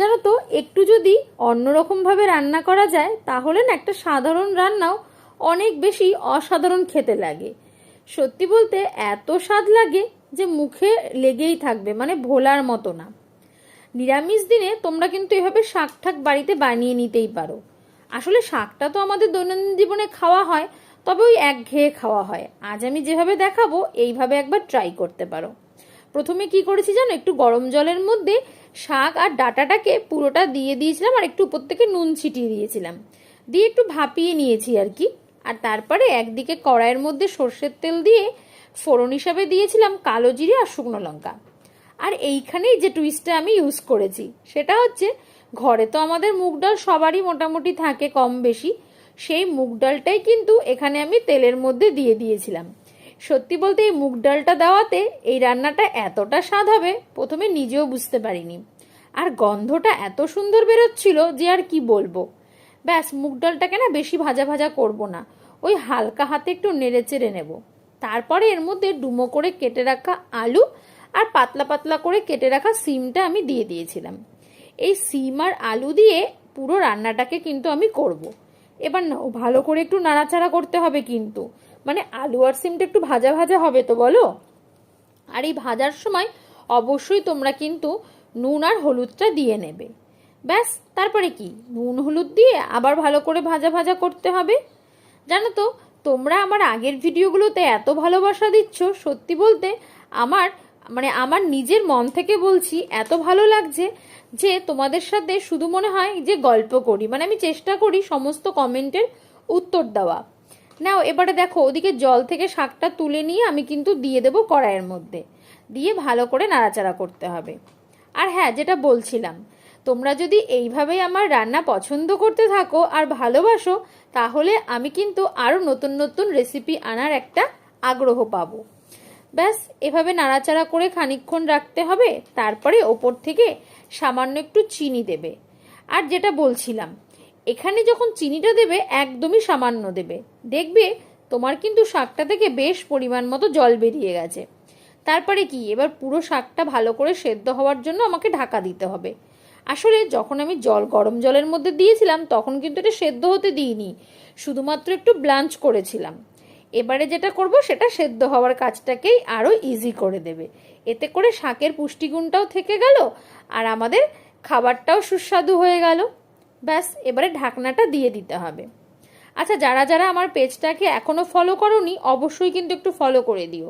জানো তো, একটু যদি অন্যরকমভাবে রান্না করা যায় তাহলে না একটা সাধারণ রান্নাও অনেক বেশি অসাধারণ খেতে লাগে। সত্যি বলতে এত স্বাদ লাগে যে মুখে লেগেই থাকবে, মানে ভোলার মতো না। নিরামিষ দিনে তোমরা কিন্তু এভাবে শাক ঠাক বাড়িতে বানিয়ে নিতেই পারো। আসলে শাকটা তো আমাদের দৈনন্দিন জীবনে খাওয়া হয়, তবে ওই একঘেয়ে খাওয়া হয়। আজ আমি যেভাবে দেখাবো এইভাবে একবার ট্রাই করতে পারো। প্রথমে কি করেছি জানো, একটু গরম জলের মধ্যে শাক আর ডাঁটাটাকে পুরোটা দিয়ে দিয়েছিলাম, আর একটু উপর থেকে নুন ছিটিয়ে দিয়েছিলাম, দিয়ে একটু ভাপিয়ে নিয়েছি আর কি। আর তারপরে একদিকে কড়াইয়ের মধ্যে সর্ষের তেল দিয়ে ফোড়ন হিসাবে দিয়েছিলাম কালো জিরে আর শুকনো লঙ্কা। আর এইখানেই যে টুইস্টটা আমি ইউজ করেছি সেটা হচ্ছে, ঘরে তো আমাদের মুগ ডাল সবারই মোটামুটি থাকে কম বেশি, সেই মুগ ডালটাই কিন্তু এখানে আমি তেলের মধ্যে দিয়ে দিয়েছিলাম। সত্যি বলতে এই মুগ ডালটা দেওয়াতে এই রান্নাটা এতটা স্বাদ হবে প্রথমে নিজেও বুঝতে পারিনি। আর গন্ধটা এত সুন্দর বেরোচ্ছিল যে আর কি বলবো। ব্যাস, মুগ ডালটাকে না বেশি ভাজা ভাজা করব না, ওই হালকা হাতে একটু নেড়ে চেড়ে নেব। তারপরে এর মধ্যে ডুমো করে কেটে রাখা আলু আর পাতলা পাতলা করে কেটে রাখা সিমটা আমি দিয়ে দিয়েছিলাম। এই সিম আর আলু দিয়ে পুরো রান্নাটাকে কিন্তু আমি করব। এবার না ভালো করে একটু নাড়াচাড়া করতে হবে কিন্তু, মানে আলু আর সিমটা একটু ভাজা ভাজা হবে তো বলো। আর এই ভাজার সময় অবশ্যই তোমরা কিন্তু নুন আর হলুদটা দিয়ে নেবে। ব্যাস, তারপরে কি নুন হলুদ দিয়ে আবার ভালো করে ভাজা ভাজা করতে হবে। জানো তো, তোমরা আমার আগের ভিডিওগুলোতে এত ভালোবাসা দিচ্ছ, সত্যি বলতে আমার আমার নিজের মন থেকে বলছি, এত ভালো লাগছে যে তোমাদের সাথে শুধু মনে হয় যে গল্প করি। মানে আমি চেষ্টা করি সমস্ত কমেন্টের উত্তর দেওয়া। নাও এবারে দেখো, ওদিকে জল থেকে শাকটা তুলে নিয়ে আমি কিন্তু দিয়ে দেবো কড়াইয়ের মধ্যে, দিয়ে ভালো করে নাড়াচাড়া করতে হবে। আর হ্যাঁ, যেটা বলছিলাম, তোমরা যদি এইভাবেই আমার রান্না পছন্দ করতে থাকো আর ভালোবাসো, তাহলে আমি কিন্তু আরও নতুন নতুন রেসিপি আনার একটা আগ্রহ পাবো। ব্যাস, এভাবে নাড়াচাড়া করে খানিকক্ষণ রাখতে হবে। তারপরে ওপর থেকে সামান্য একটু চিনি দেবে। আর যেটা বলছিলাম, এখানে যখন চিনিটা দেবে একদমই সামান্য দেবে, দেখবে তোমার কিন্তু শাকটা থেকে বেশ পরিমাণ মতো জল বেরিয়ে গেছে। তারপরে কি, এবার পুরো শাকটা ভালো করে সেদ্ধ হওয়ার জন্য আমাকে ঢাকা দিতে হবে। আসলে যখন আমি গরম জলের মধ্যে দিয়েছিলাম তখন কিন্তু এটা সেদ্ধ হতে দিইনি, শুধুমাত্র একটু ব্লাঞ্চ করেছিলাম। এবারে যেটা করব সেটা সেদ্ধ হওয়ার কাজটাকেই আরও ইজি করে দেবে। এতে করে শাকের পুষ্টিগুণটাও থেকে গেল আর আমাদের খাবারটাও সুস্বাদু হয়ে গেল। ব্যাস, এবারে ঢাকনাটা দিয়ে দিতে হবে। আচ্ছা, যারা যারা আমার পেজটাকে এখনও ফলো করোনি অবশ্যই কিন্তু একটু ফলো করে দিও।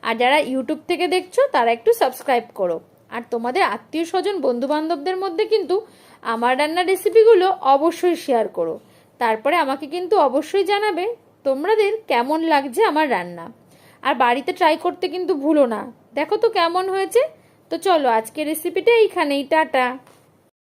আর যারা ইউটিউব থেকে দেখছো তারা একটু সাবস্ক্রাইব করো। আর তোমাদের আত্মীয় স্বজন বন্ধু বান্ধবদের মধ্যে কিন্তু আমার রান্নার রেসিপিগুলো অবশ্যই শেয়ার করো। তারপরে আমাকে কিন্তু অবশ্যই জানাবে তোমাদের কেমন লাগছে আমার রান্না। আর বাড়িতে ট্রাই করতে কিন্তু ভুলো না। দেখো তো কেমন হয়েছে। তো চলো, আজকের রেসিপিটা এইখানেই, টাটা।